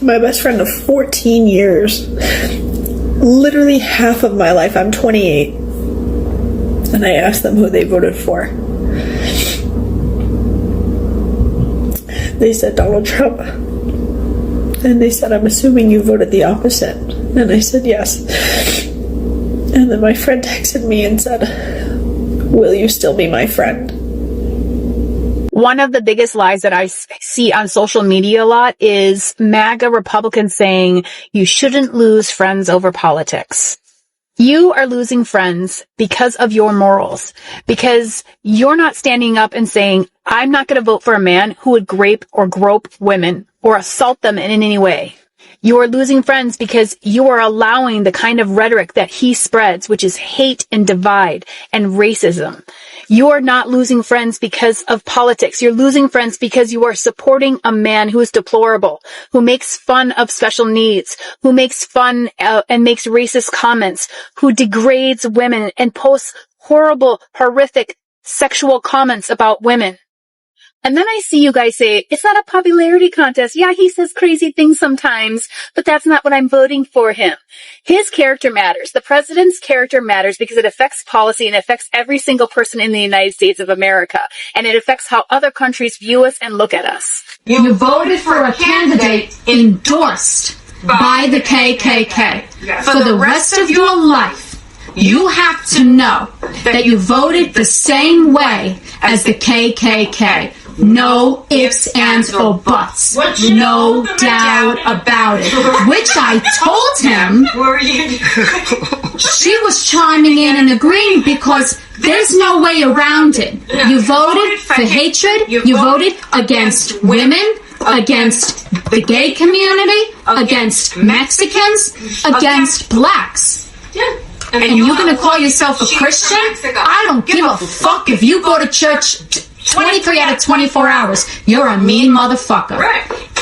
My best friend of 14 years. Literally half of my life. I'm 28. And I asked them who they voted for. They said Donald Trump. And they said, I'm assuming you voted the opposite. And I said, yes. And then my friend texted me and said, will you still be my friend? One of the biggest lies that I see on social media a lot is MAGA Republicans saying you shouldn't lose friends over politics. You are losing friends because of your morals, because you're not standing up and saying, I'm not going to vote for a man who would rape or grope women or assault them in any way. You are losing friends because you are allowing the kind of rhetoric that he spreads, which is hate and divide and racism. You are not losing friends because of politics. You're losing friends because you are supporting a man who is deplorable, who makes fun of special needs, who makes fun and makes racist comments, who degrades women and posts horrible, horrific sexual comments about women. And then I see you guys say, it's not a popularity contest. Yeah, he says crazy things sometimes, but that's not what I'm voting for him. His character matters. The president's character matters because it affects policy and affects every single person in the United States of America. And it affects how other countries view us and look at us. You voted for a candidate endorsed by the KKK. For the rest of your life, you have to know that you voted the same way as the KKK. No ifs, ands, or buts. No doubt about it. Which I told him she was chiming in and agreeing because there's no way around it. You voted for hatred. You voted against women, against the gay community, against Mexicans, against blacks. And you're going to call yourself a Christian? I don't give a fuck if you go to church 23 out of 24 hours. You're a mean motherfucker.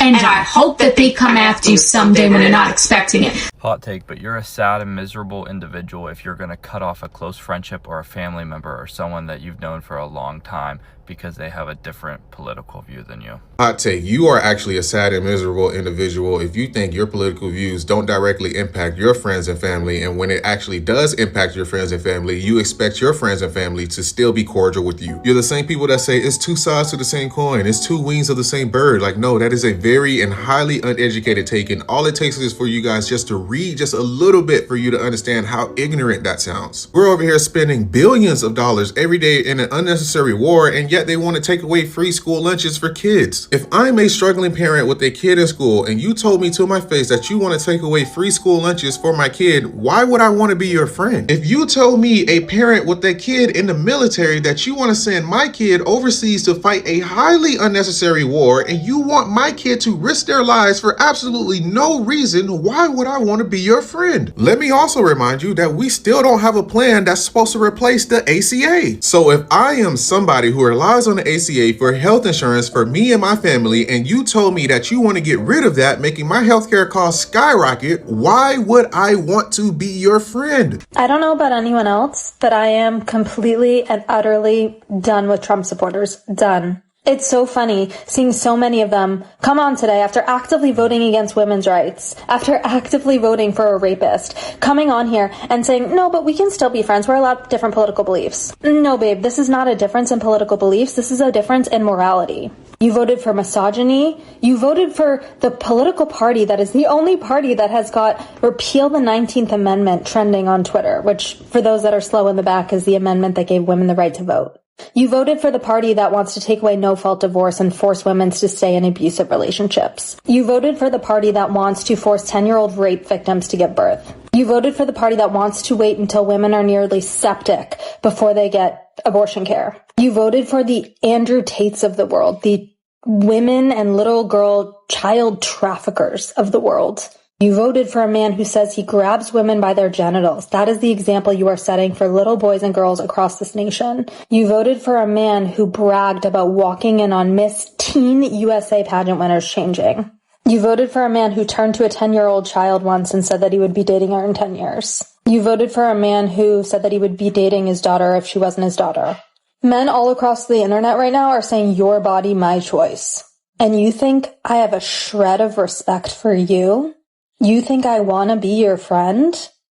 And I hope that they come after you someday when you're not expecting it. Hot take, but you're a sad and miserable individual if you're going to cut off a close friendship or a family member or someone that you've known for a long time because they have a different political view than you. Hot take, you are actually a sad and miserable individual if you think your political views don't directly impact your friends and family, and when it actually does impact your friends and family, you expect your friends and family to still be cordial with you. You're the same people that say it's two sides to the same coin, it's two wings of the same bird. Like, no, that is a very and highly uneducated take, and all it takes is for you guys just to read just a little bit for you to understand how ignorant that sounds. We're over here spending billions of dollars every day in an unnecessary war, and yet they want to take away free school lunches for kids. If I'm a struggling parent with a kid in school and you told me to my face that you want to take away free school lunches for my kid, why would I want to be your friend? If you told me, a parent with a kid in the military, that you want to send my kid overseas to fight a highly unnecessary war and you want my kid to risk their lives for absolutely no reason, why would I want to be your friend? Let me also remind you that we still don't have a plan that's supposed to replace the ACA. So if I am somebody who relies on the ACA for health insurance for me and my family, and you told me that you want to get rid of that, making my healthcare costs skyrocket, why would I want to be your friend? I don't know about anyone else, but I am completely and utterly done with Trump supporters. Done. It's so funny seeing so many of them come on today after actively voting against women's rights, after actively voting for a rapist, coming on here and saying, no, but we can still be friends. We're allowed different political beliefs. No, babe, this is not a difference in political beliefs. This is a difference in morality. You voted for misogyny. You voted for the political party that is the only party that has got repeal the 19th Amendment trending on Twitter, which for those that are slow in the back is the amendment that gave women the right to vote. You voted for the party that wants to take away no-fault divorce and force women to stay in abusive relationships. You voted for the party that wants to force 10-year-old rape victims to give birth. You voted for the party that wants to wait until women are nearly septic before they get abortion care. You voted for the Andrew Tates of the world, the women and little girl child traffickers of the world. You voted for a man who says he grabs women by their genitals. That is the example you are setting for little boys and girls across this nation. You voted for a man who bragged about walking in on Miss Teen USA pageant winners changing. You voted for a man who turned to a 10-year-old child once and said that he would be dating her in 10 years. You voted for a man who said that he would be dating his daughter if she wasn't his daughter. Men all across the internet right now are saying, your body, my choice. And you think I have a shred of respect for you? You think I want to be your friend?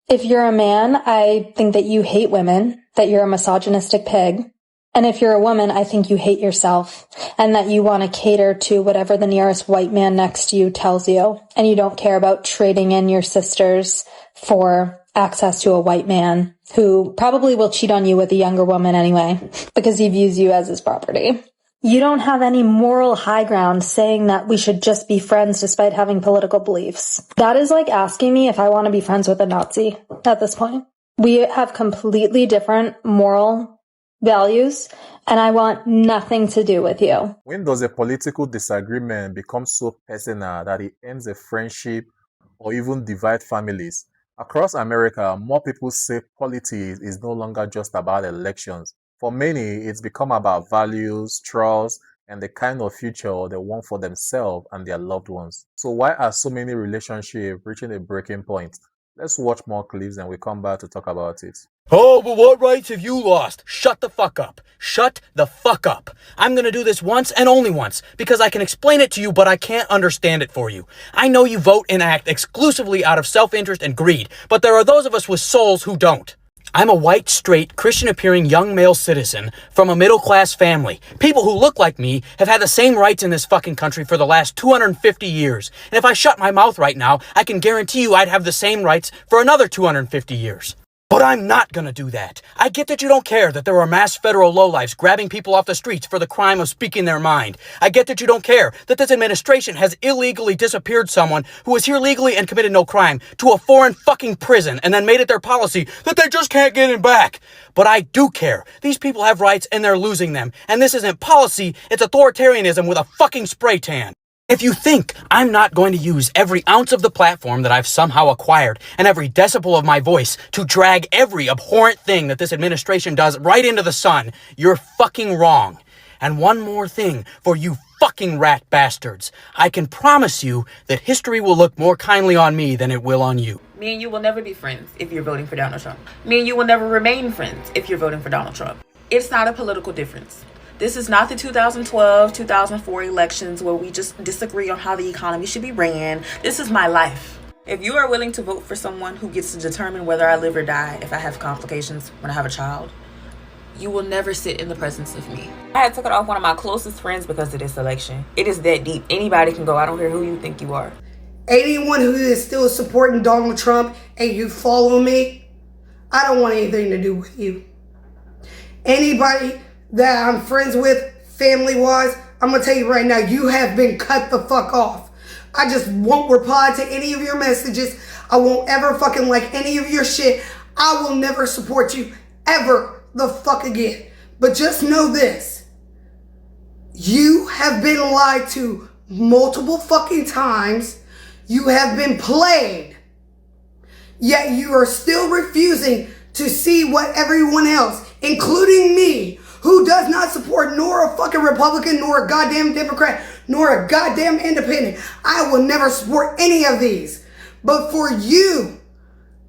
If you're a man, I think that you hate women, that you're a misogynistic pig. And if you're a woman, I think you hate yourself and that you want to cater to whatever the nearest white man next to you tells you. And you don't care about trading in your sisters for access to a white man who probably will cheat on you with a younger woman anyway because he views you as his property. You don't have any moral high ground saying that we should just be friends despite having political beliefs. That is like asking me if I want to be friends with a Nazi at this point. We have completely different moral values, and I want nothing to do with you. When does a political disagreement become so personal that it ends a friendship or even divide families? Across America, more people say politics is no longer just about elections. For many, it's become about values, trust, and the kind of future they want for themselves and their loved ones. So why are so many relationships reaching a breaking point? Let's watch more clips and we come back to talk about it. Oh, but what rights have you lost? Shut the fuck up. Shut the fuck up. I'm gonna do this once and only once, because I can explain it to you, but I can't understand it for you. I know you vote and act exclusively out of self-interest and greed, but there are those of us with souls who don't. I'm a white, straight, Christian-appearing young male citizen from a middle-class family. People who look like me have had the same rights in this fucking country for the last 250 years. And if I shut my mouth right now, I can guarantee you I'd have the same rights for another 250 years. But I'm not gonna do that. I get that you don't care that there are mass federal lowlifes grabbing people off the streets for the crime of speaking their mind. I get that you don't care that this administration has illegally disappeared someone who was here legally and committed no crime to a foreign fucking prison and then made it their policy that they just can't get him back. But I do care. These people have rights and they're losing them. And this isn't policy, it's authoritarianism with a fucking spray tan. If you think I'm not going to use every ounce of the platform that I've somehow acquired and every decibel of my voice to drag every abhorrent thing that this administration does right into the sun, you're fucking wrong. And one more thing for you fucking rat bastards. I can promise you that history will look more kindly on me than it will on you. Me and you will never be friends if you're voting for Donald Trump. Me and you will never remain friends if you're voting for Donald Trump. It's not a political difference. This is not the 2012, 2004 elections where we just disagree on how the economy should be ran. This is my life. If you are willing to vote for someone who gets to determine whether I live or die if I have complications when I have a child, you will never sit in the presence of me. I had to cut off one of my closest friends because of this election. It is that deep. Anybody can go. I don't care who you think you are. Anyone who is still supporting Donald Trump and you follow me, I don't want anything to do with you. Anybody that I'm friends with, family-wise, I'm going to tell you right now, you have been cut the fuck off. I just won't reply to any of your messages. I won't ever fucking like any of your shit. I will never support you ever the fuck again. But just know this. You have been lied to multiple fucking times. You have been played. Yet you are still refusing to see what everyone else, including me, who does not support nor a fucking Republican, nor a goddamn Democrat, nor a goddamn independent. I will never support any of these. But for you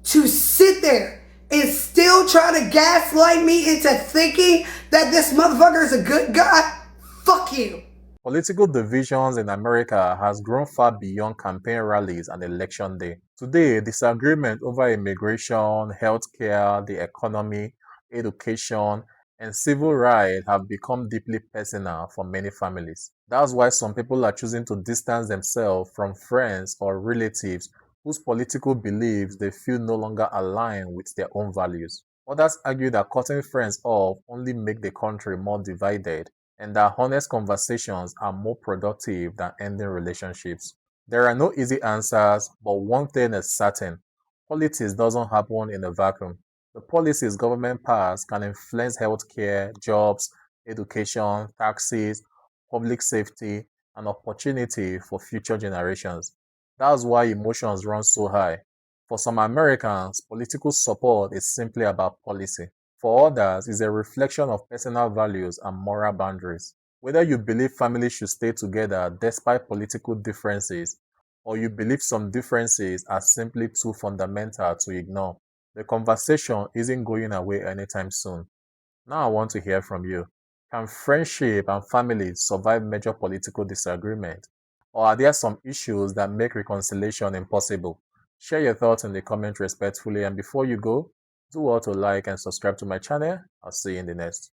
to sit there and still try to gaslight me into thinking that this motherfucker is a good guy, fuck you. Political divisions in America has grown far beyond campaign rallies and election day. Today, disagreement over immigration, healthcare, the economy, education, and civil rights have become deeply personal for many families. That's why some people are choosing to distance themselves from friends or relatives whose political beliefs they feel no longer align with their own values. Others argue that cutting friends off only make the country more divided and that honest conversations are more productive than ending relationships. There are no easy answers, but one thing is certain. Politics doesn't happen in a vacuum. The policies government pass can influence healthcare, jobs, education, taxes, public safety, and opportunity for future generations. That's why emotions run so high. For some Americans, political support is simply about policy. For others, it's a reflection of personal values and moral boundaries. Whether you believe families should stay together despite political differences, or you believe some differences are simply too fundamental to ignore, the conversation isn't going away anytime soon. Now I want to hear from you. Can friendship and family survive major political disagreement? Or are there some issues that make reconciliation impossible? Share your thoughts in the comment respectfully, and before you go, do all to like and subscribe to my channel. I'll see you in the next.